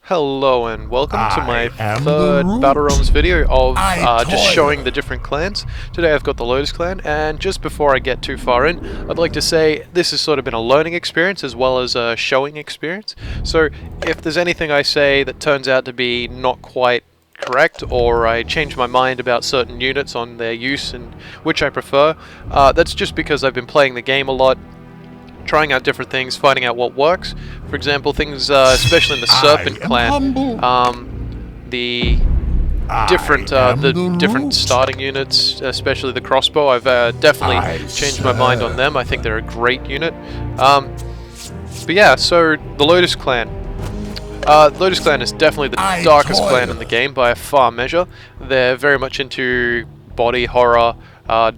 Hello and welcome to my third Battle Realms video of just showing the different clans. Today I've got the Lotus Clan, and just before I get too far in, I'd like to say this has sort of been a learning experience as well as a showing experience. So if there's anything I say that turns out to be not quite correct, or I change my mind about certain units on their use and which I prefer, that's just because I've been playing the game a lot, trying out different things, finding out what works. For example, things, especially in the Serpent Clan, the different starting units, especially the crossbow, I've definitely changed my mind on them. I think they're a great unit. But yeah, so the Lotus Clan. Lotus Clan is definitely the darkest clan in the game by a far measure. They're very much into body horror,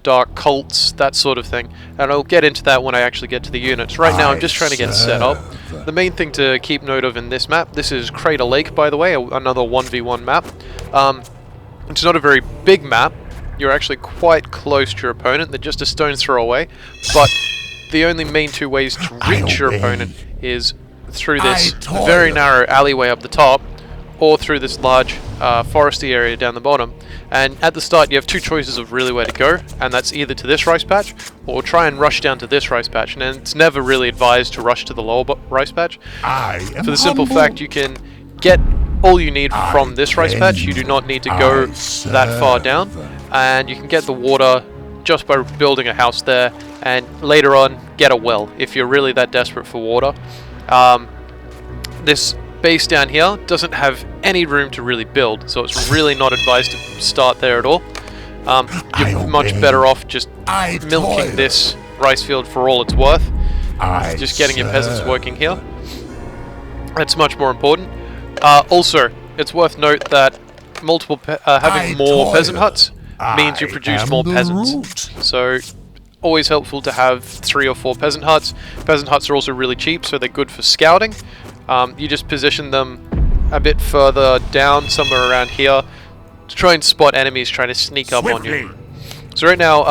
dark cults, that sort of thing, and I'll get into that when I actually get to the units. Right now I'm just trying to get set up. The main thing to keep note of in this map, this is Crater Lake, by the way, another 1v1 map. It's not a very big map, you're actually quite close to your opponent, they're just a stone's throw away, but the only main two ways to reach your opponent is through this very narrow alleyway up the top, or through this large foresty area down the bottom. And at the start you have two choices of really where to go, and that's either to this rice patch or try and rush down to this rice patch, and it's never really advised to rush to the lower rice patch for the simple fact you can get all you need from this rice patch. You do not need to go that far down, and you can get the water just by building a house there, and later on get a well if you're really that desperate for water. This base down here doesn't have any room to really build, so it's really not advised to start there at all. You're much better off just milking this rice field for all it's worth, just getting your peasants working here. That's much more important. Also, it's worth note that having more peasant huts means you produce more peasants, so always helpful to have 3 or 4 peasant huts. Peasant huts are also really cheap, so they're good for scouting. You just position them a bit further down, somewhere around here, to try and spot enemies trying to sneak up on you. So right now,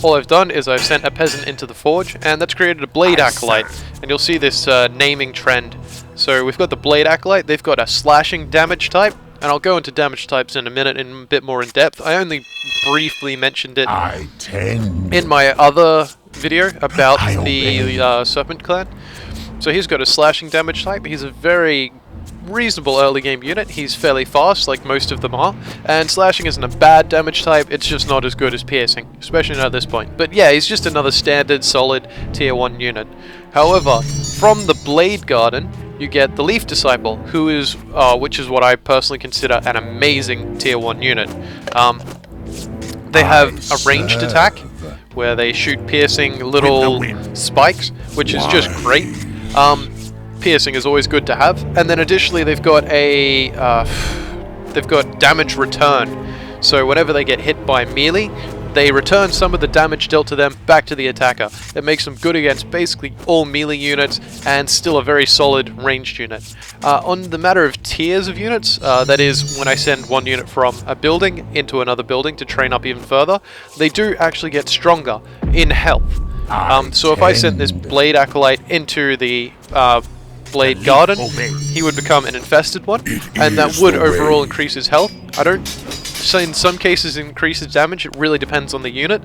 all I've done is I've sent a peasant into the forge, and that's created a blade acolyte. And you'll see this naming trend. So we've got the blade acolyte, they've got a slashing damage type, and I'll go into damage types in a minute in a bit more in depth. I only briefly mentioned it in my other video about the Serpent Clan. So he's got a slashing damage type. He's a very reasonable early game unit. He's fairly fast, like most of them are, and slashing isn't a bad damage type, it's just not as good as piercing, especially not at this point. But yeah, he's just another standard solid tier 1 unit. However, from the Blade Garden you get the Leaf Disciple, who is which is what I personally consider an amazing tier 1 unit. They have a ranged attack where they shoot piercing little spikes, which is just great. Piercing is always good to have, and then additionally they've got damage return. So whenever they get hit by melee, they return some of the damage dealt to them back to the attacker. It makes them good against basically all melee units, and still a very solid ranged unit. On the matter of tiers of units, that is when I send one unit from a building into another building to train up even further, they do actually get stronger in health. So if I sent this Blade Acolyte into the Blade Garden, he would become an infested one, and that would overall increase his health. I don't say in some cases increase his damage, it really depends on the unit.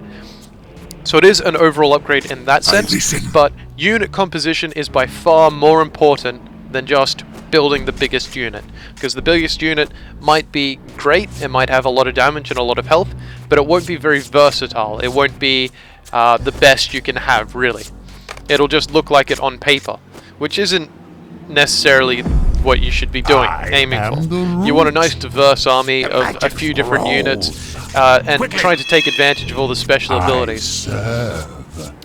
So it is an overall upgrade in that sense, but unit composition is by far more important than just building the biggest unit, because the biggest unit might be great, it might have a lot of damage and a lot of health, but it won't be very versatile. It won't be the best you can have, really. It'll just look like it on paper, which isn't necessarily what you should be doing, aiming for. You want a nice diverse army of a few different units, and trying to take advantage of all the special abilities.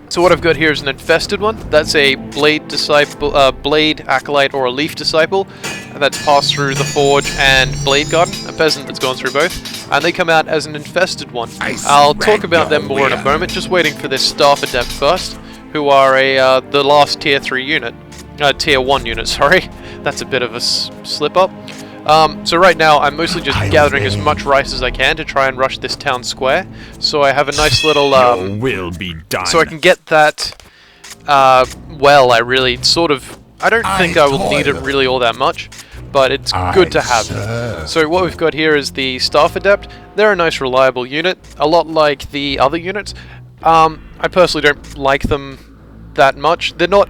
So what I've got here is an infested one. That's a Blade Disciple, Blade Acolyte, or a Leaf Disciple, and that's passed through the Forge and Blade Garden, a peasant that's gone through both, and they come out as an infested one. I'll talk about them more in a moment, just waiting for this Staff Adept first, who are the last tier 3 unit. Tier 1 unit, sorry. That's a bit of a slip up. So right now I'm mostly just gathering as much rice as I can to try and rush this town square. So I have a nice little so I can get that well, I really sort of, I don't think I will need it really all that much, but it's good to have. So what we've got here is the Staff Adept. They're a nice reliable unit, a lot like the other units. I personally don't like them that much. They're not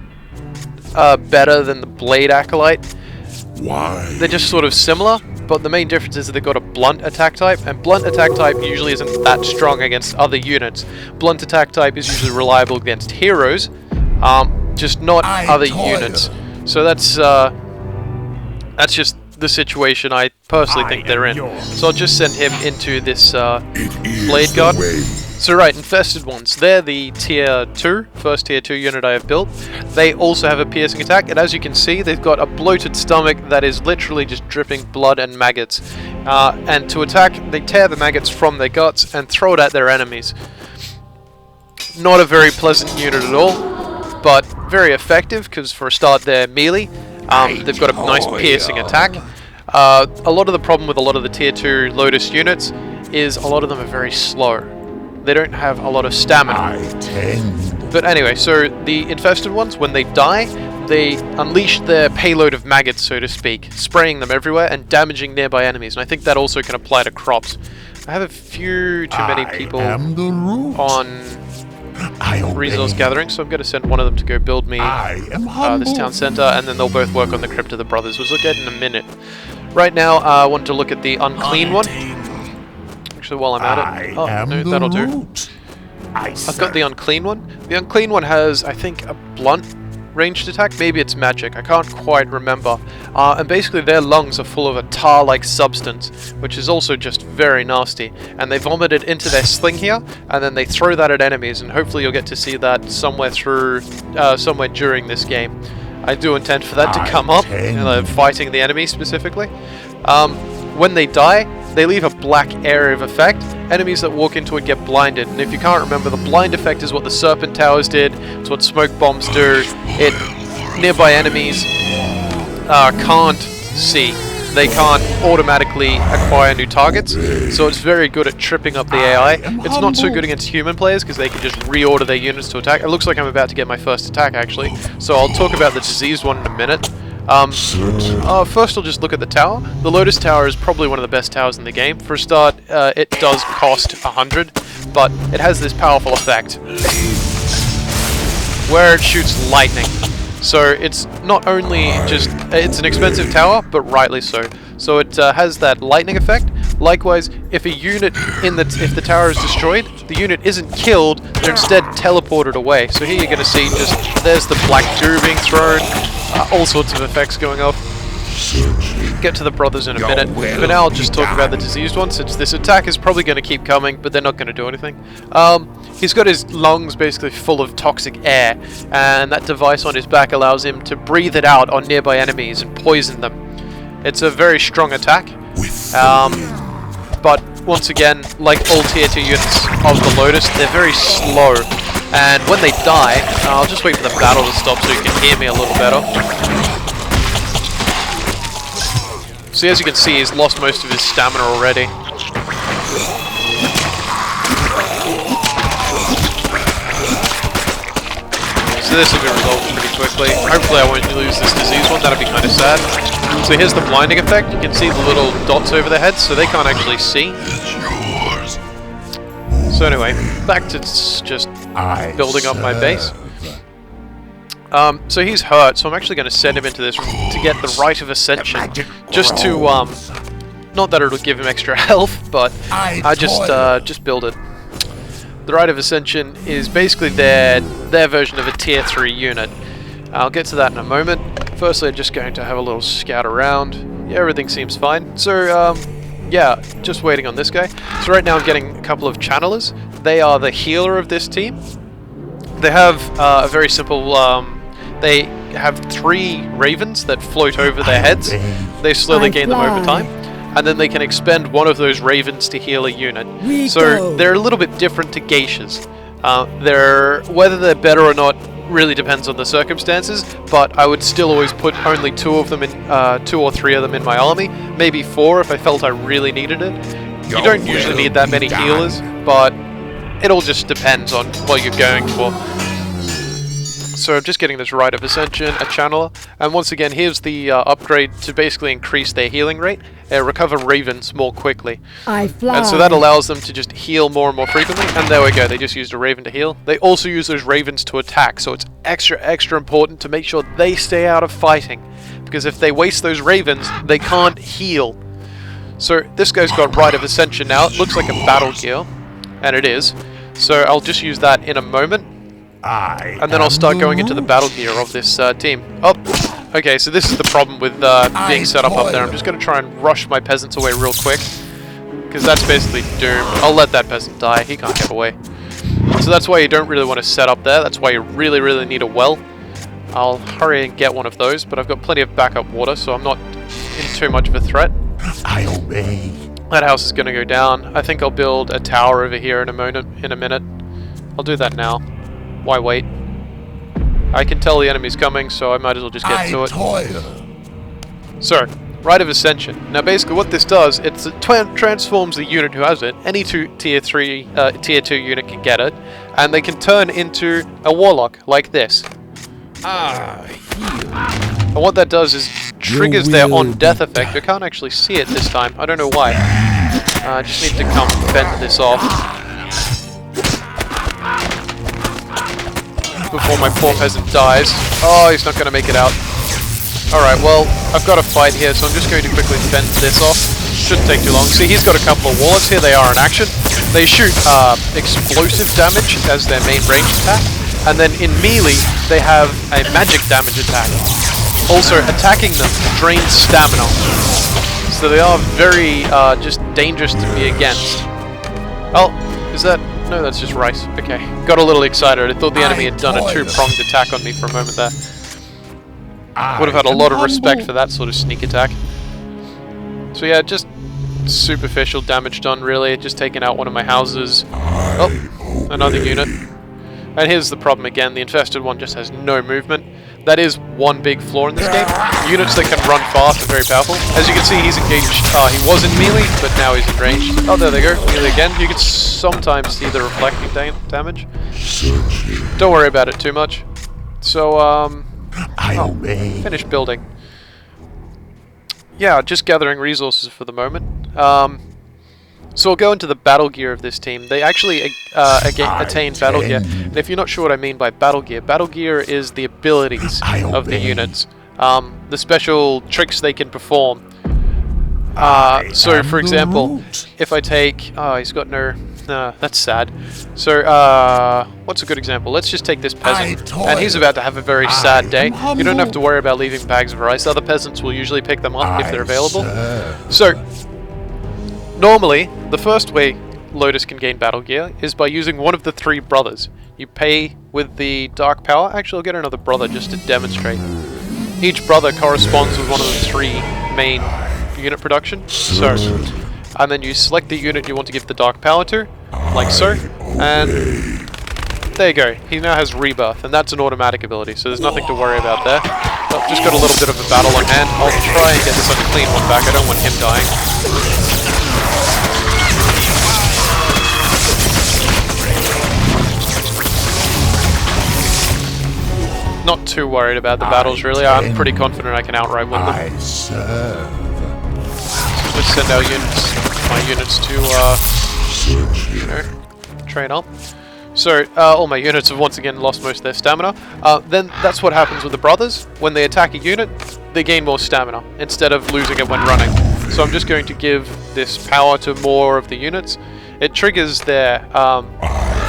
better than the Blade Acolyte. Why? They're just sort of similar, but the main difference is that they've got a blunt attack type, and blunt attack type usually isn't that strong against other units. Blunt attack type is usually reliable against heroes, just not other units. So that's just the situation I personally think they're in. So I'll just send him into this Blade Guard. So right, Infested Ones, they're the tier 2, first tier 2 unit I have built. They also have a piercing attack, and as you can see, they've got a bloated stomach that is literally just dripping blood and maggots. And to attack, they tear the maggots from their guts and throw it at their enemies. Not a very pleasant unit at all, but very effective, because for a start they're melee. They've got a nice piercing attack. A lot of the problem with a lot of the tier 2 Lotus units is a lot of them are very slow. They don't have a lot of stamina. But anyway, so the Infested Ones, when they die, they unleash their payload of maggots, so to speak, spraying them everywhere and damaging nearby enemies. And I think that also can apply to crops. I have a few too many people on resource gathering, so I'm going to send one of them to go build me this town center, and then they'll both work on the Crypt of the Brothers, which we'll get in a minute. Right now, I want to look at the Unclean one. Actually, while I'm at it, oh no, that'll do. I've got the Unclean one. The Unclean one has, I think, a blunt ranged attack. Maybe it's magic. I can't quite remember. And basically, their lungs are full of a tar-like substance, which is also just very nasty. And they vomit it into their sling here, and then they throw that at enemies. And hopefully, you'll get to see that somewhere through, somewhere during this game. I do intend for that to come up, fighting the enemy specifically. When they die, they leave a black area of effect. Enemies that walk into it get blinded, and if you can't remember, the blind effect is what the Serpent Towers did, it's what smoke bombs do. Nearby enemies can't see. They can't automatically acquire new targets, so it's very good at tripping up the AI. It's not so good against human players because they can just reorder their units to attack. It looks like I'm about to get my first attack actually, so I'll talk about the diseased one in a minute. First I'll just look at the tower. The Lotus Tower is probably one of the best towers in the game. For a start, it does cost 100, but it has this powerful effect where it shoots lightning. So it's not only just, it's an expensive tower, but rightly so. So it has that lightning effect. Likewise, if a unit if the tower is destroyed, the unit isn't killed, they're instead teleported away. So here you're going to see there's the black goo being thrown, all sorts of effects going off. Get to the brothers in a minute. For now, I'll just talk about the diseased one, since this attack is probably going to keep coming, but they're not going to do anything. He's got his lungs basically full of toxic air, and that device on his back allows him to breathe it out on nearby enemies and poison them. It's a very strong attack, but once again, like all tier 2 units of the Lotus, they're very slow, and when they die, I'll just wait for the battle to stop so you can hear me a little better. So as you can see, he's lost most of his stamina already. So this will be resolved pretty quickly. Hopefully I won't lose this disease one, that'd be kind of sad. So here's the blinding effect. You can see the little dots over their heads, so they can't actually see. So anyway, back to just building up my base. So he's hurt, so I'm actually going to send him into this to get the Rite of Ascension, just to, not that it'll give him extra health, but I just build it. The Rite of Ascension is basically their version of a tier 3 unit. I'll get to that in a moment. Firstly, I'm just going to have a little scout around. Yeah, everything seems fine. So, yeah, just waiting on this guy. So right now I'm getting a couple of channelers. They are the healer of this team. They have a very simple, they have 3 ravens that float over their heads. They slowly gain them over time. And then they can expend one of those ravens to heal a unit. So they're a little bit different to geishas. Whether they're better or not really depends on the circumstances, but I would still always put only 2 of them in, 2 or 3 of them in my army, maybe 4 if I felt I really needed it. You don't usually need that many healers, but it all just depends on what you're going for. So I'm just getting this Rite of Ascension, a channeler, and once again here's the upgrade to basically increase their healing rate, recover ravens more quickly. I fly. And so that allows them to just heal more and more frequently, and there we go, they just used a raven to heal. They also use those ravens to attack, so it's extra important to make sure they stay out of fighting, because if they waste those ravens, they can't heal. So this guy's got Rite of Ascension now. It looks like a battle gear, and it is. So I'll just use that in a moment. And then I'll start going into the battle gear of this team. Oh, okay, so this is the problem with being set up there. I'm just going to try and rush my peasants away real quick, because that's basically doomed. I'll let that peasant die, he can't get away. So that's why you don't really want to set up there, that's why you really need a well. I'll hurry and get one of those, but I've got plenty of backup water, so I'm not in too much of a threat. I obey. That house is going to go down. I think I'll build a tower over here in a minute. I'll do that now. Why wait? I can tell the enemy's coming, so I might as well just get to it. So, Rite of Ascension. Now basically what this does, it transforms the unit who has it. Any tier 2 unit can get it, and they can turn into a warlock like this. And what that does is triggers their on-death effect. I can't actually see it this time. I don't know why. I just need to come fend this off before my poor peasant dies. Oh, he's not going to make it out. Alright, well, I've got a fight here, so I'm just going to quickly fend this off. Shouldn't take too long. See, he's got a couple of warlocks here. They are in action. They shoot explosive damage as their main range attack. And then in melee, they have a magic damage attack. Also, attacking them drains stamina. So they are very just dangerous to be against. Oh, is that... No, that's just rice. Okay. Got a little excited. I thought the enemy had done a two-pronged attack on me for a moment there. Would have had a lot of respect for that sort of sneak attack. So yeah, just superficial damage done, really. Just taking out one of my houses. Oh, another unit. And here's the problem again. The infested one just has no movement. That is one big flaw in this game. Units that can run fast are very powerful. As you can see, he's engaged. He was in melee, but now he's in range. Oh, there they go. Melee again. You can sometimes see the reflecting damage. Don't worry about it too much. So, finish building. Yeah, just gathering resources for the moment. So we'll go into the battle gear of this team. They actually attain battle gear. And if you're not sure what I mean by battle gear is the abilities of the units. The special tricks they can perform. So for example, if I take... Oh, he's got no... that's sad. So, what's a good example? Let's just take this peasant. And he's about to have a very sad day. You don't have to worry about leaving bags of rice. Other peasants will usually pick them up if they're available. So... normally, the first way Lotus can gain battle gear is by using one of the three brothers. You pay with the dark power. Actually, I'll get another brother just to demonstrate. Each brother corresponds with one of the three main unit production. So, and then you select the unit you want to give the dark power to, like so, and there you go. He now has rebirth, and that's an automatic ability, so there's nothing to worry about there. Well, just got a little bit of a battle on hand. I'll try and get this unclean one back. I don't want him dying. Not too worried about the battles, really. I'm pretty confident I can outright win them. So let's send our units, my units to, train up. So, all my units have once again lost most of their stamina. Then that's what happens with the brothers. When they attack a unit, they gain more stamina, instead of losing it when running. So I'm just going to give this power to more of the units. It triggers their,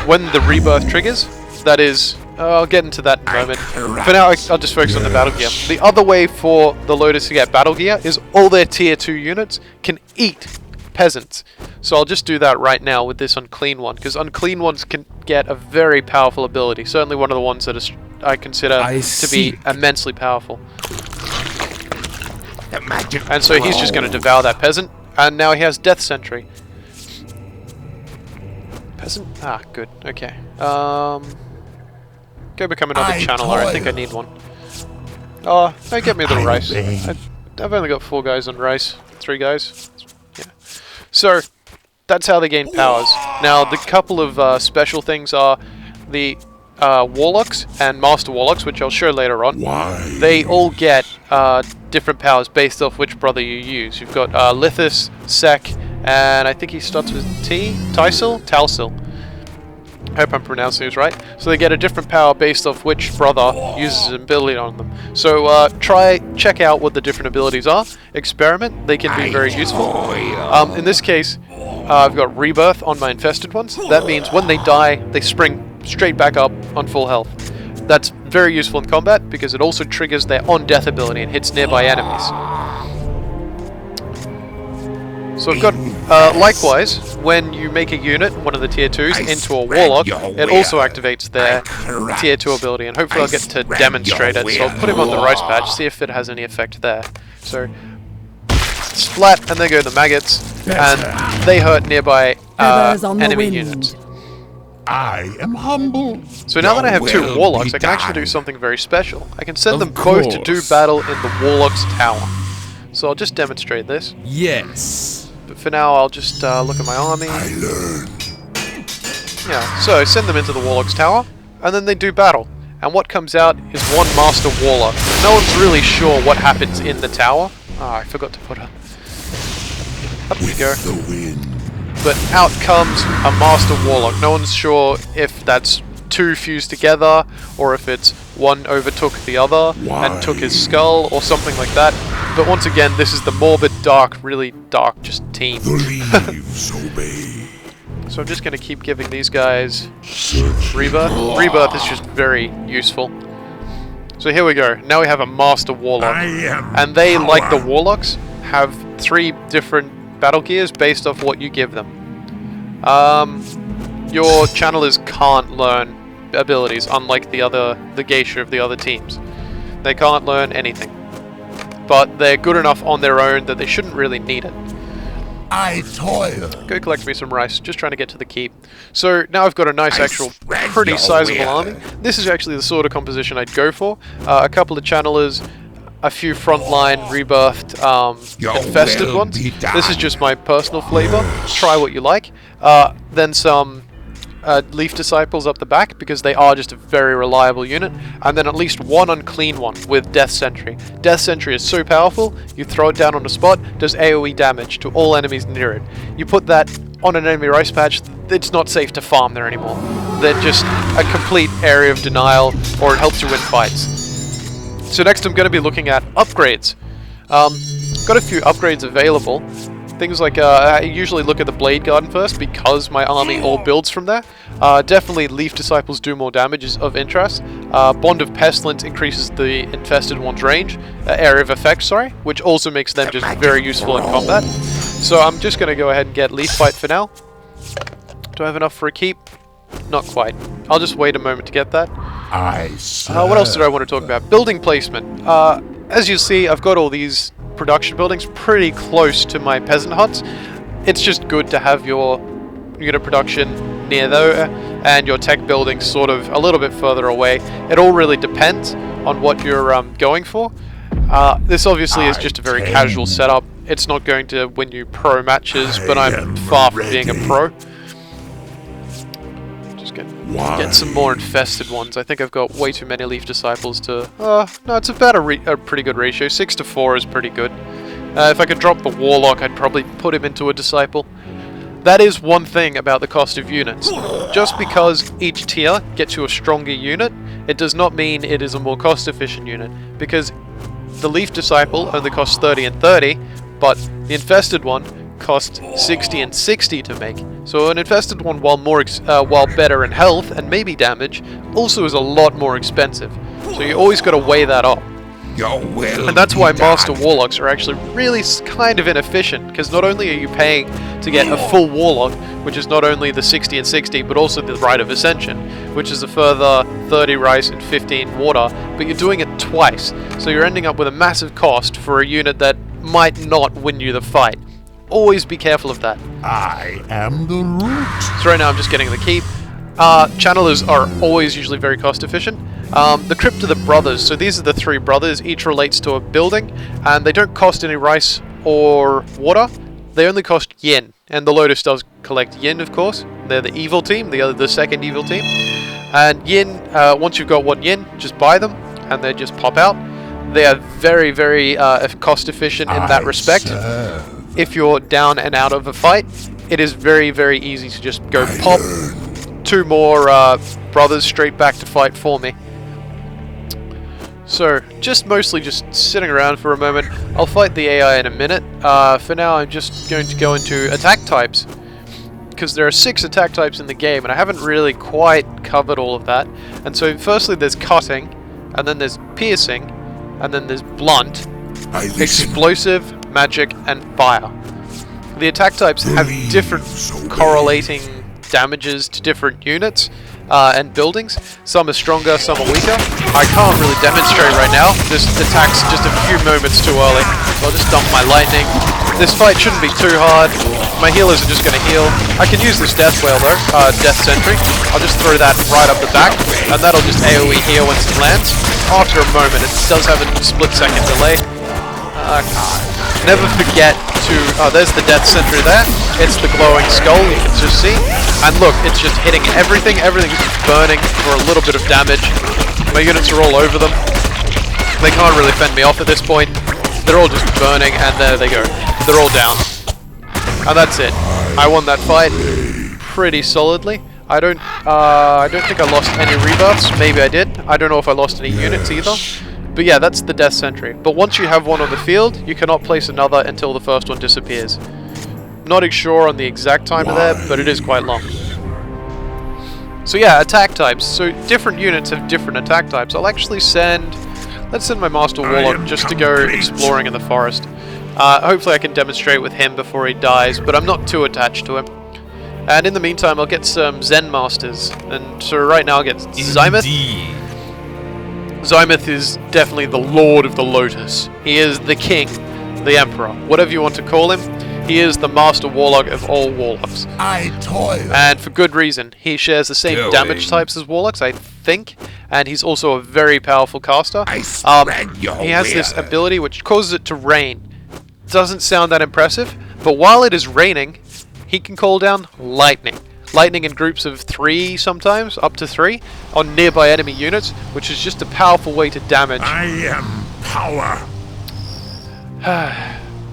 when the rebirth triggers, that is... I'll get into that in a moment. For now, I'll just focus on the battle gear. The other way for the Lotus to get battle gear is all their tier 2 units can eat peasants. So I'll just do that right now with this unclean one, because unclean ones can get a very powerful ability. Certainly one of the ones that I consider to be immensely powerful. And so he's just going to devour that peasant, and now he has Death Sentry. Peasant? Ah, good. Okay. Go become another channeler. I think I need one. Oh, they get me the rice. I've only got 4 guys on rice. 3 guys. Yeah. So, that's how they gain powers. Now, the couple of special things are the Warlocks and Master Warlocks, which I'll show later on, Why? they all get different powers based off which brother you use. You've got Lithus, Sek, and I think he starts with T? Tysil? Talsil. I hope I'm pronouncing this right. So they get a different power based off which brother uses an ability on them. So check out what the different abilities are. Experiment. They can be very useful. In this case, I've got Rebirth on my infested ones. That means when they die, they spring straight back up on full health. That's very useful in combat because it also triggers their on-death ability and hits nearby enemies. So I've got, likewise, when you make a unit, one of the tier 2s, into a Warlock, it also activates their tier 2 ability, and hopefully I'll get to demonstrate it. So I'll put him on the rice patch, see if it has any effect there. So, splat, and there go the maggots, and they hurt nearby enemy units. I am humble. So now that I have 2 Warlocks, I can actually do something very special. I can send them both to do battle in the Warlock's tower. So I'll just demonstrate this. Yes. But for now, I'll just look at my army. I learned. Yeah, so send them into the Warlock's tower, and then they do battle. And what comes out is 1 Master Warlock. No one's really sure what happens in the tower. Ah, I forgot to put her. Up we go. The wind. But out comes a Master Warlock. No one's sure if that's 2 fused together, or if it's one overtook the other and took his skull, or something like that. But once again, this is the morbid, dark, really dark, just team. The leaves obey. So I'm just going to keep giving these guys Rebirth. Rebirth is just very useful. So here we go. Now we have a Master Warlock. And they, like the Warlocks, have 3 different battle gears based off what you give them. Your channelers can't learn abilities, unlike the geisha of the other teams. They can't learn anything. But they're good enough on their own that they shouldn't really need it. I toil. Go collect me some rice, just trying to get to the keep. So now I've got a nice actual, pretty sizable army. This is actually the sort of composition I'd go for. A couple of channelers, a few frontline rebirthed infested ones. This is just my personal flavor. Try what you like. Then some Leaf Disciples up the back, because they are just a very reliable unit, and then at least 1 unclean one with Death Sentry. Death Sentry is so powerful, you throw it down on a spot, does AoE damage to all enemies near it. You put that on an enemy rice patch, it's not safe to farm there anymore. They're just a complete area of denial, or it helps you win fights. So next I'm going to be looking at upgrades. Got a few upgrades available. Things like, I usually look at the Blade Garden first because my army all builds from there. Definitely Leaf Disciples do more damage is of interest. Bond of Pestilence increases the infested one's range, area of effect, sorry, which also makes them just very useful in combat. So I'm just going to go ahead and get Leaf Fight for now. Do I have enough for a keep? Not quite. I'll just wait a moment to get that. What else did I want to talk about? Building placement. As you see, I've got all these production buildings pretty close to my peasant huts. It's just good to have your unit production near there and your tech buildings sort of a little bit further away. It all really depends on what you're going for. This obviously is just a very casual setup. It's not going to win you pro matches, but I'm far from being a pro. Just get some more infested ones. I think I've got way too many Leaf Disciples to... no, it's about a pretty good ratio. 6 to 4 is pretty good. If I could drop the Warlock, I'd probably put him into a Disciple. That is one thing about the cost of units. Just because each tier gets you a stronger unit, it does not mean it is a more cost-efficient unit. Because the Leaf Disciple only costs 30 and 30, but the infested one costs 60 and 60 to make. So an infested one, while better in health and maybe damage, also is a lot more expensive. So you always got to weigh that up. And that's why Master Warlocks are actually really kind of inefficient, because not only are you paying to get a full Warlock, which is not only the 60 and 60, but also the Rite of Ascension, which is a further 30 rice and 15 water, but you're doing it twice. So you're ending up with a massive cost for a unit that might not win you the fight. Always be careful of that. I am the root. So right now I'm just getting the keep. Channelers are always usually very cost efficient. The Crypt of the Brothers, so these are the 3 brothers, each relates to a building, and they don't cost any rice or water, they only cost yen, and the Lotus does collect yen, of course. They're the evil team, the second evil team. And yin, once you've got one yin, just buy them, and they just pop out. They are very, very cost efficient in that respect. If you're down and out of a fight, it is very, very easy to just go pop 2 more brothers straight back to fight for me. So, mostly just sitting around for a moment. I'll fight the AI in a minute. For now, I'm just going to go into attack types, because there are 6 attack types in the game, and I haven't really quite covered all of that. And so, firstly, there's cutting, and then there's piercing, and then there's blunt, explosive, magic, and fire. The attack types have different correlating damages to different units and buildings. Some are stronger, some are weaker. I can't really demonstrate right now. This attack's just a few moments too early. So I'll just dump my lightning. This fight shouldn't be too hard. My healers are just going to heal. I can use this death whale though, death sentry. I'll just throw that right up the back, and that'll just AoE heal once it lands. After a moment, it does have a split-second delay. Never forget to... there's the death sentry there. It's the glowing skull, you can just see. And look, it's just hitting everything. Everything's just burning for a little bit of damage. My units are all over them. They can't really fend me off at this point. They're all just burning, and there they go. They're all down. And that's it. I won that fight pretty solidly. I don't think I lost any rebuffs. Maybe I did. I don't know if I lost any units either. But yeah, that's the death sentry. But once you have one on the field, you cannot place another until the first one disappears. Not sure on the exact time of that, but it is quite long. So yeah, attack types. So different units have different attack types. I'll actually let's send my Master Warlock just to go exploring in the forest. Hopefully I can demonstrate with him before he dies, but I'm not too attached to him. And in the meantime, I'll get some Zen Masters. And so right now I'll get Zymoth. Zymoth is definitely the Lord of the Lotus. He is the King, the Emperor, whatever you want to call him. He is the Master Warlock of all Warlocks. I toil. And for good reason. He shares the same damage types as Warlocks, I think. And he's also a very powerful caster. He has this ability which causes it to rain. Doesn't sound that impressive, but while it is raining, he can call down lightning. Lightning in groups of 3 sometimes, up to 3, on nearby enemy units, which is just a powerful way to damage. I am power.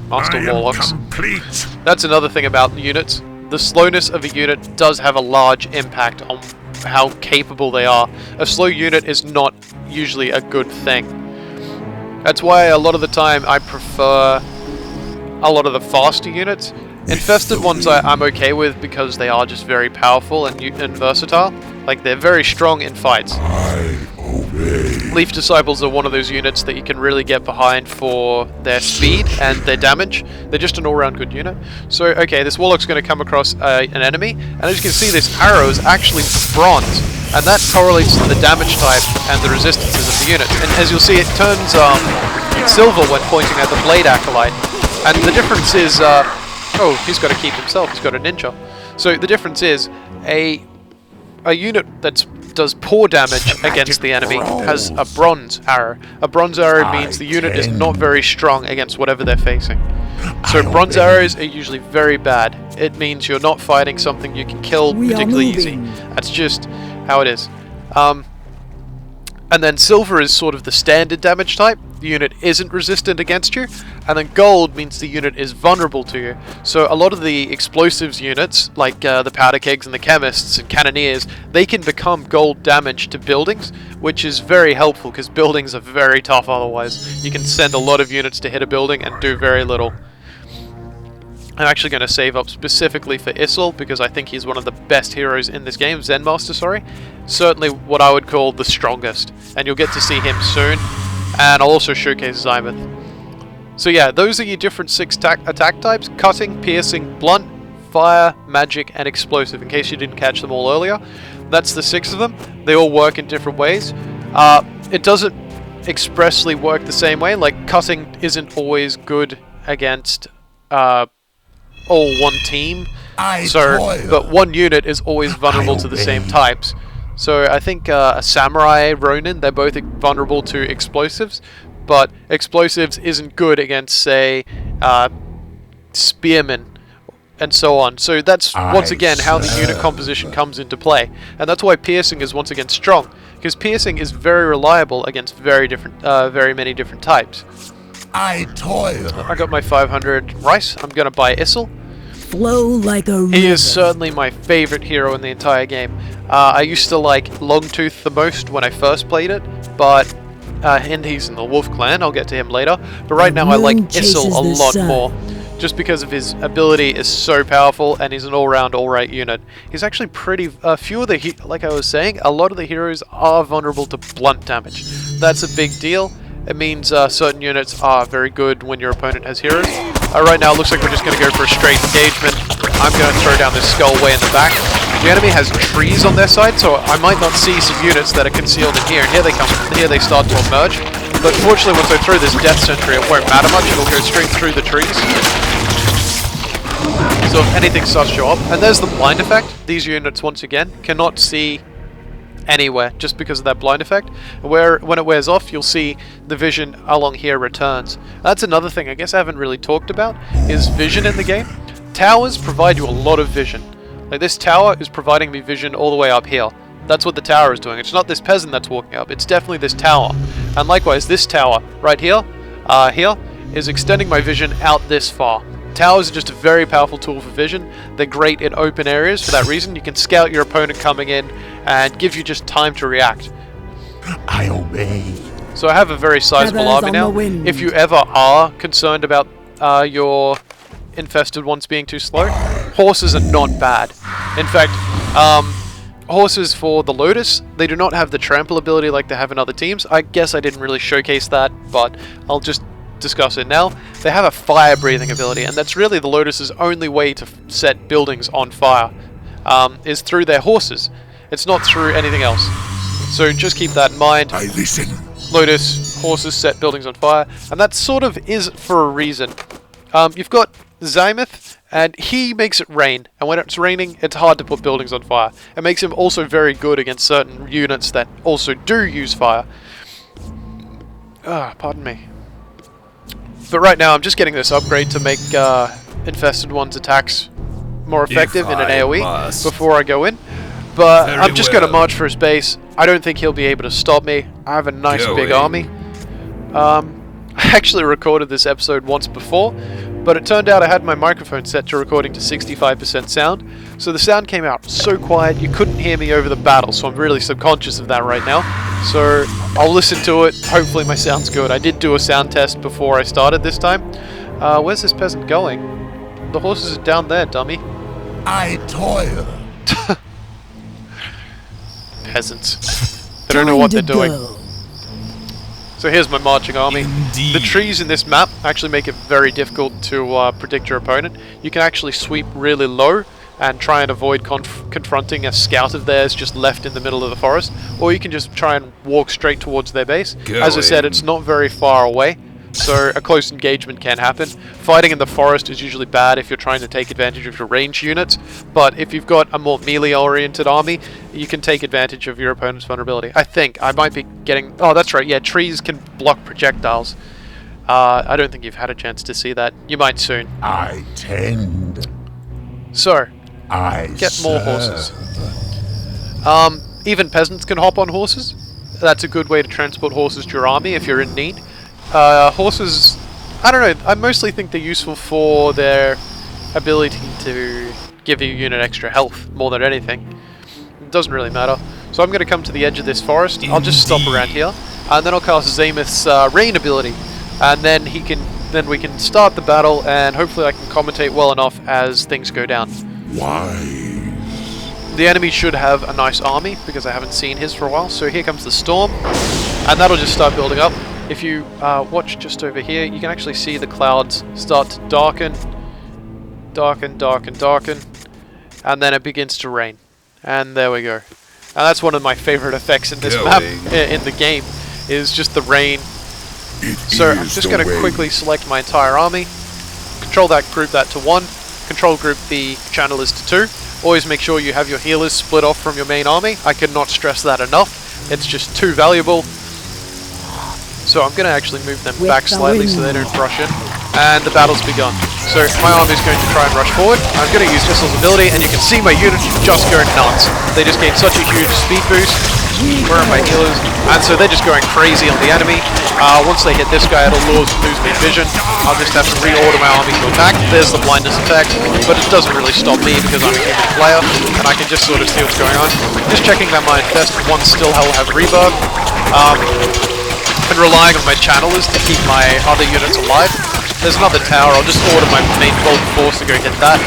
Master Warlocks. Complete. That's another thing about the units. The slowness of a unit does have a large impact on how capable they are. A slow unit is not usually a good thing. That's why a lot of the time I prefer a lot of the faster units. Infested ones I'm okay with because they are just very powerful and versatile. Like, they're very strong in fights. I obey. Leaf Disciples are one of those units that you can really get behind for their speed and their damage. They're just an all-round good unit. So, okay, this Warlock's going to come across an enemy, and as you can see, this arrow is actually bronze, and that correlates to the damage type and the resistances of the unit. And as you'll see, it turns silver when pointing at the Blade Acolyte. And the difference is... oh, he's got to keep himself. He's got a ninja. So the difference is a unit that does poor damage against the enemy has a bronze arrow. A bronze arrow means the unit is not very strong against whatever they're facing. So bronze arrows are usually very bad. It means you're not fighting something you can kill particularly easy. That's just how it is. And then silver is sort of the standard damage type. The unit isn't resistant against you. And then gold means the unit is vulnerable to you. So a lot of the explosives units, like the powder kegs and the chemists and cannoneers, they can become gold damage to buildings, which is very helpful because buildings are very tough otherwise. You can send a lot of units to hit a building and do very little. I'm actually going to save up specifically for Issel because I think he's one of the best heroes in this game. Zen Master, sorry. Certainly what I would call the strongest. And you'll get to see him soon. And I'll also showcase Zymoth. So yeah, those are your different 6 attack types. Cutting, piercing, blunt, fire, magic, and explosive. In case you didn't catch them all earlier. That's the 6 of them. They all work in different ways. It doesn't expressly work the same way. Like, cutting isn't always good against... all one team, but one unit is always vulnerable to the same types. So I think a Samurai Ronin, they're both vulnerable to explosives, but explosives isn't good against, say, Spearmen and so on. So that's once I again how the unit serve. composition comes into play, and that's why piercing is once again strong, because piercing is very reliable against very many different types. I toil. I got my 500 rice. I'm gonna buy Issel. Flow like a river. He is certainly my favorite hero in the entire game. I used to like Longtooth the most when I first played it, but and he's in the Wolf Clan. I'll get to him later. But right now I like moon Issel chases a the lot sun. more, just because of his ability is so powerful, and he's an all-round, all-right unit. He's actually pretty. Few of the like I was saying, a lot of the heroes are vulnerable to blunt damage. That's a big deal. It means certain units are very good when your opponent has heroes. Right now it looks like we're just going to go for a straight engagement. I'm going to throw down this skull way in the back. The enemy has trees on their side, so I might not see some units that are concealed in here. And here they come. Here they start to emerge. But fortunately, once I throw this Death Sentry, it won't matter much. It'll go straight through the trees. So if anything starts to show up, and there's the blind effect. These units, once again, cannot see anywhere just because of that blind effect. When it wears off, you'll see the vision along here returns. That's another thing I guess I haven't really talked about, is vision in the game. Towers provide you a lot of vision. Like this tower is providing me vision all the way up here. That's what the tower is doing. It's not this peasant that's walking up, it's definitely this tower. And likewise, this tower right here, here, is extending my vision out this far. Towers are just a very powerful tool for vision. They're great in open areas for that reason. You can scout your opponent coming in and give you just time to react. I obey. So I have a very sizable Feathers army on now. the wind. If you ever are concerned about your infested ones being too slow, horses are not bad. In fact, horses for the Lotus, they do not have the trample ability like they have in other teams. I guess I didn't really showcase that, but I'll just discuss it now. They have a fire breathing ability, and that's really the Lotus's only way to set buildings on fire, is through their horses. It's not through anything else. So just keep that in mind. I listen. Lotus, horses set buildings on fire, and that sort of is for a reason. You've got Zymoth, and he makes it rain, and when it's raining, it's hard to put buildings on fire. It makes him also very good against certain units that also do use fire. Pardon me. But right now, I'm just getting this upgrade to make infested ones' attacks more effective in an AoE before I go in. But Very I'm just going to well. march for his base. I don't think he'll be able to stop me. I have a nice big army. I actually recorded this episode once before, but it turned out I had my microphone set to recording to 65% sound, so the sound came out so quiet you couldn't hear me over the battle, so I'm really subconscious of that right now. So I'll listen to it, hopefully my sound's good. I did do a sound test before I started this time. Where's this peasant going? The horses are down there, dummy. I toil. Peasants. They don't know what they're doing. So here's my marching army. Indeed. The trees in this map actually make it very difficult to predict your opponent. You can actually sweep really low and try and avoid confronting a scout of theirs just left in the middle of the forest, or you can just try and walk straight towards their base. As I said, it's not very far away, so a close engagement can happen. Fighting in the forest is usually bad if you're trying to take advantage of your ranged units, but if you've got a more melee-oriented army, you can take advantage of your opponent's vulnerability. I think. I might be getting... Oh, that's right, yeah, trees can block projectiles. I don't think you've had a chance to see that. You might soon. I tend. So, I get more serve. horses. Even peasants can hop on horses. That's a good way to transport horses to your army if you're in need. Horses, I don't know, I mostly think they're useful for their ability to give your unit extra health more than anything. It doesn't really matter. So I'm going to come to the edge of this forest. I'll just stop around here, and then I'll cast Zamoth's rain ability, and then we can start the battle, and hopefully I can commentate well enough as things go down. Why? The enemy should have a nice army, because I haven't seen his for a while. So here comes the storm, and that'll just start building up. If you watch just over here, you can actually see the clouds start to darken, and then it begins to rain. And there we go. And that's one of my favorite effects in this map, in the game, is just the rain. So I'm just going to quickly select my entire army, control that, group that to 1, control group the channelers to 2. Always make sure you have your healers split off from your main army. I cannot stress that enough. It's just too valuable. So I'm going to actually move them back slightly so they don't rush in. and the battle's begun. So my army's going to try and rush forward. I'm going to use Issel's ability, and you can see my units just go nuts. They just gain such a huge speed boost. Where are my healers? And so they're just going crazy on the enemy. Once they hit this guy, it'll lose me vision. I'll just have to reorder my army to attack. There's the blindness effect, but it doesn't really stop me because I'm a human player, and I can just sort of see what's going on. Just checking that my infested ones still have rebirth. And relying on my channelers to keep my other units alive. There's another tower. I'll just order my main golden force to go hit that.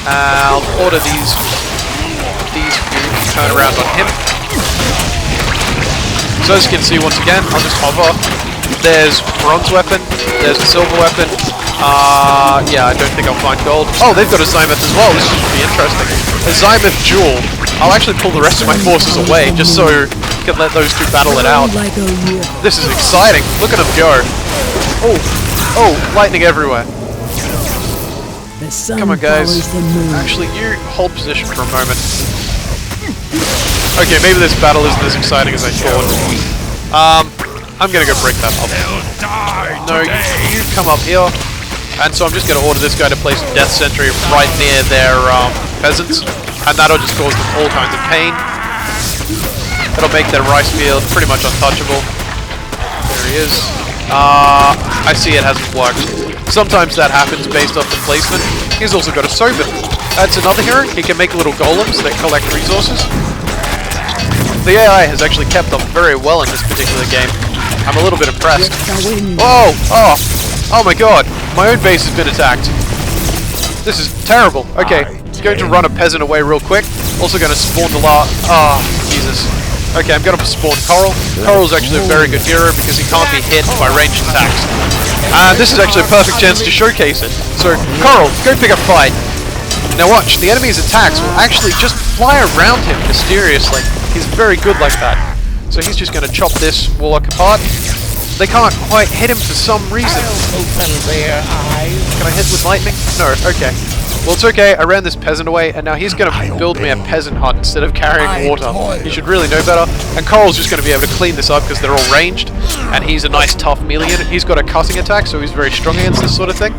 I'll order these few, turn around on him. So as you can see, once again, I'll just hover. There's bronze weapon. There's a silver weapon. Yeah, I don't think I'll find gold. Oh, they've got a Zymoth as well. This should be interesting. A Zymoth duel. I'll actually pull the rest of my forces away just so I can let those two battle it out. This is exciting. Look at them go. Oh, lightning everywhere. Come on, guys. Actually, you hold position for a moment. Okay, maybe this battle isn't as exciting as I thought. I'm gonna go break that up. No, you come up here. And so I'm just gonna order this guy to place a death sentry right near their peasants. And that'll just cause them all kinds of pain. It'll make their rice field pretty much untouchable. There he is. I see it hasn't worked. Sometimes that happens based off the placement. He's also got a Sobin. That's another hero. He can make little golems that collect resources. The AI has actually kept up very well in this particular game. I'm a little bit impressed. Oh my god! My own base has been attacked. This is terrible. Okay, going to run a peasant away real quick. Also going to spawn the Jesus. Okay, I'm going to spawn Coral. Coral's actually a very good hero because he can't be hit by ranged attacks. And this is actually a perfect chance to showcase it. So, Coral, go pick a fight. Now watch, the enemy's attacks will actually just fly around him mysteriously. He's very good like that. So he's just going to chop this warlock apart. They can't quite hit him for some reason. Can I hit with lightning? No, okay. Well, it's okay, I ran this peasant away, and now he's going to build me a peasant hut instead of carrying water. He should really know better. And Coral's just going to be able to clean this up because they're all ranged, and he's a nice tough melee unit. He's got a cutting attack, so he's very strong against this sort of thing.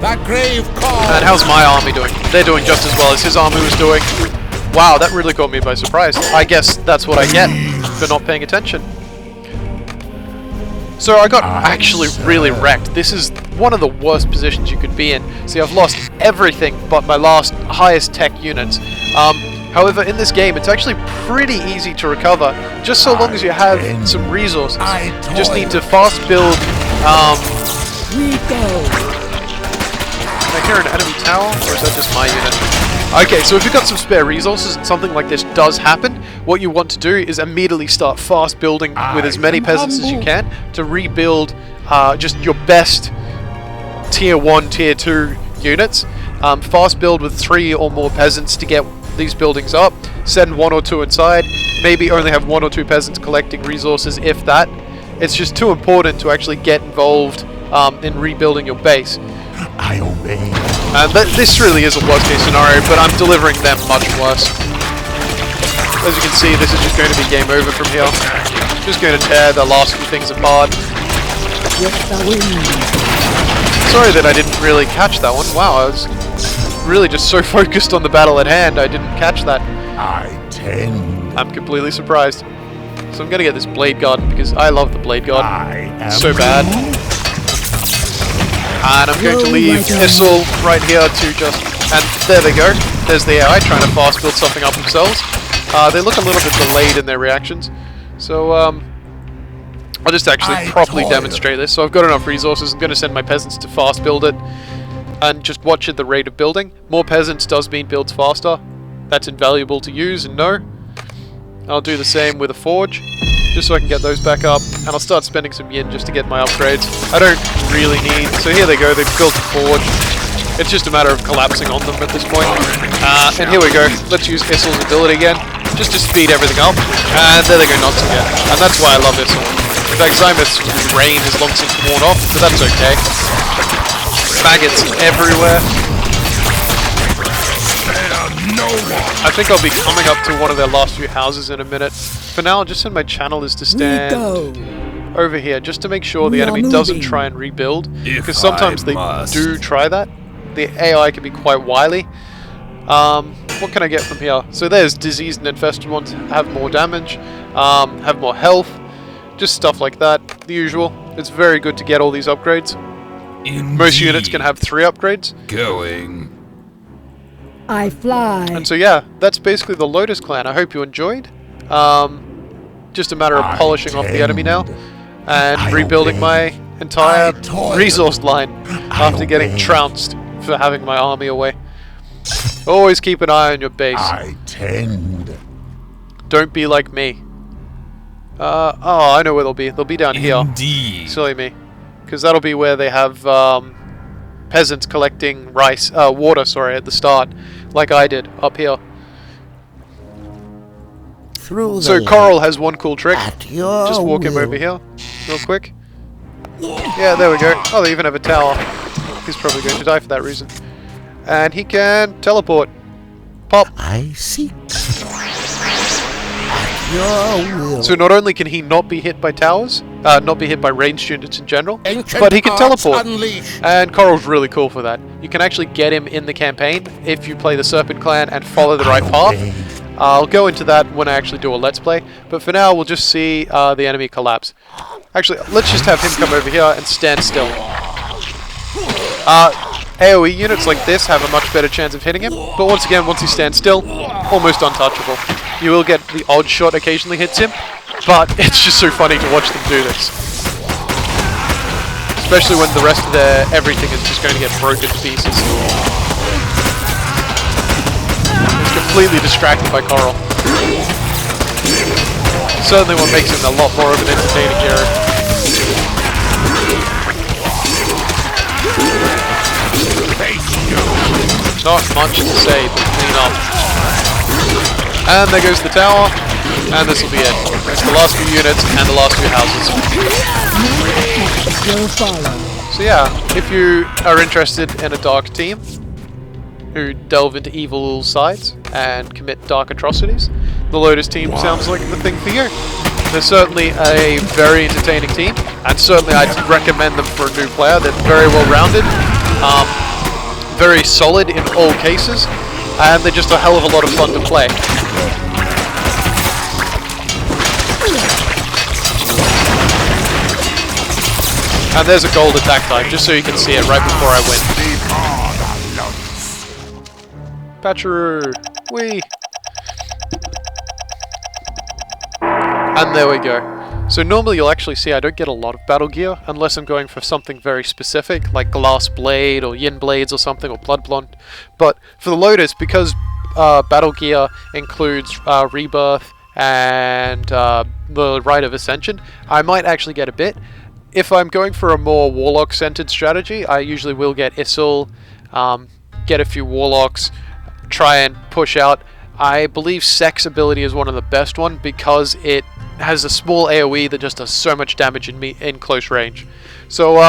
And how's my army doing? They're doing just as well as his army was doing. Wow, that really caught me by surprise. I guess that's what I get for not paying attention. So I got actually really wrecked. This is one of the worst positions you could be in. See, I've lost everything but my last highest tech units. However, in this game, it's actually pretty easy to recover, just so long as you have some resources. You just need to fast build. Can I hear an enemy tower, or is that just my unit? Okay, so if you've got some spare resources and something like this does happen, what you want to do is immediately start fast building with as many peasants as you can to rebuild just your best tier 1, tier 2 units. Fast build with 3 or more peasants to get these buildings up. Send 1 or 2 inside. Maybe only have 1 or 2 peasants collecting resources, if that. It's just too important to actually get involved in rebuilding your base. I obey. This really is a worst case scenario, but I'm delivering them much worse. As you can see, this is just going to be game over from here. Just going to tear the last few things apart. Sorry that I didn't really catch that one. Wow, I was really just so focused on the battle at hand, I didn't catch that. I'm completely surprised. So I'm going to get this Blade Guard because I love the Blade Guard. It's so bad. And I'm going to leave Issel right here to just... And there they go. There's the AI trying to fast build something up themselves. They look a little bit delayed in their reactions. So, I'll just actually properly demonstrate this. So I've got enough resources. I'm going to send my peasants to fast build it. And just watch at the rate of building. More peasants does mean builds faster. That's invaluable to use and know. I'll do the same with a forge, just so I can get those back up, and I'll start spending some yen just to get my upgrades. I don't really need... So here they go, they've built a forge. It's just a matter of collapsing on them at this point. And here we go, let's use Issel's ability again, just to speed everything up. And there they go, nuts again. And that's why I love Issel. In fact, Zymoth's reign has long since worn off, but that's okay. Maggots everywhere. I think I'll be coming up to one of their last few houses in a minute. For now, I'll just send my channelers to stand over here just to make sure the We are enemy doesn't moving. try and rebuild, If because sometimes I they must. do try that. The AI can be quite wily. What can I get from here? So there's diseased and infested ones have more damage, have more health, just stuff like that. The usual. It's very good to get all these upgrades. Most units can have 3 upgrades. Going. I fly. And so yeah, that's basically the Lotus Clan. I hope you enjoyed. Just a matter of I polishing off the enemy now tend. and I rebuilding obey. my entire I toil. resource line after getting obey. trounced for having my army away. Always keep an eye on your base. I tend. Don't be like me. Oh, I know where they'll be. They'll be down here. Indeed. Silly me. Because that'll be where they have peasants collecting water, sorry, at the start, like I did up here. Through the So land. Coral has one cool trick. At your Just walk him will. over here, real quick. Yeah, there we go. Oh, they even have a tower. He's probably going to die for that reason. And he can teleport. Pop. I seek. At your will. So not only can he not be hit by towers, not be hit by ranged units in general, Ancient but he can arts teleport. unleashed. And Coral's really cool for that. You can actually get him in the campaign if you play the Serpent Clan and follow the right path. I'll go into that when I actually do a Let's Play, but for now we'll just see the enemy collapse. Actually, let's just have him come over here and stand still. AoE units like this have a much better chance of hitting him, but once again, once he stands still, almost untouchable. You will get the odd shot occasionally hits him, but it's just so funny to watch them do this. Especially when the rest of their everything is just going to get broken to pieces. It's completely distracted by Coral. Certainly what makes him a lot more of an entertaining hero. Not much to say, but clean up. And there goes the tower, and this will be it. That's the last few units and the last few houses. Will follow. So yeah, if you are interested in a dark team who delve into evil sides and commit dark atrocities, the Lotus team sounds like the thing for you. They're certainly a very entertaining team, and certainly I'd recommend them for a new player. They're very well rounded, very solid in all cases, and they're just a hell of a lot of fun to play. And there's a gold attack time, just so you can see it right before I win. Patcheroo! Whee! And there we go. So normally you'll actually see I don't get a lot of battle gear unless I'm going for something very specific, like Glass Blade or Yin Blades or something, or Blood Blonde. But for the Lotus, because battle gear includes Rebirth and the Rite of Ascension, I might actually get a bit. If I'm going for a more Warlock-centered strategy, I usually will get Isil, get a few Warlocks, try and push out. I believe Sex ability is one of the best one because it has a small AoE that just does so much damage in close range. So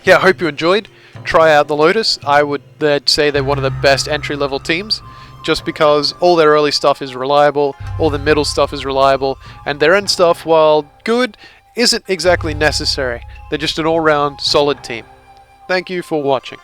yeah, I hope you enjoyed. Try out the Lotus. I would say they're one of the best entry-level teams, just because all their early stuff is reliable, all the middle stuff is reliable, and their end stuff, while good, isn't exactly necessary. They're just an all-round solid team. Thank you for watching.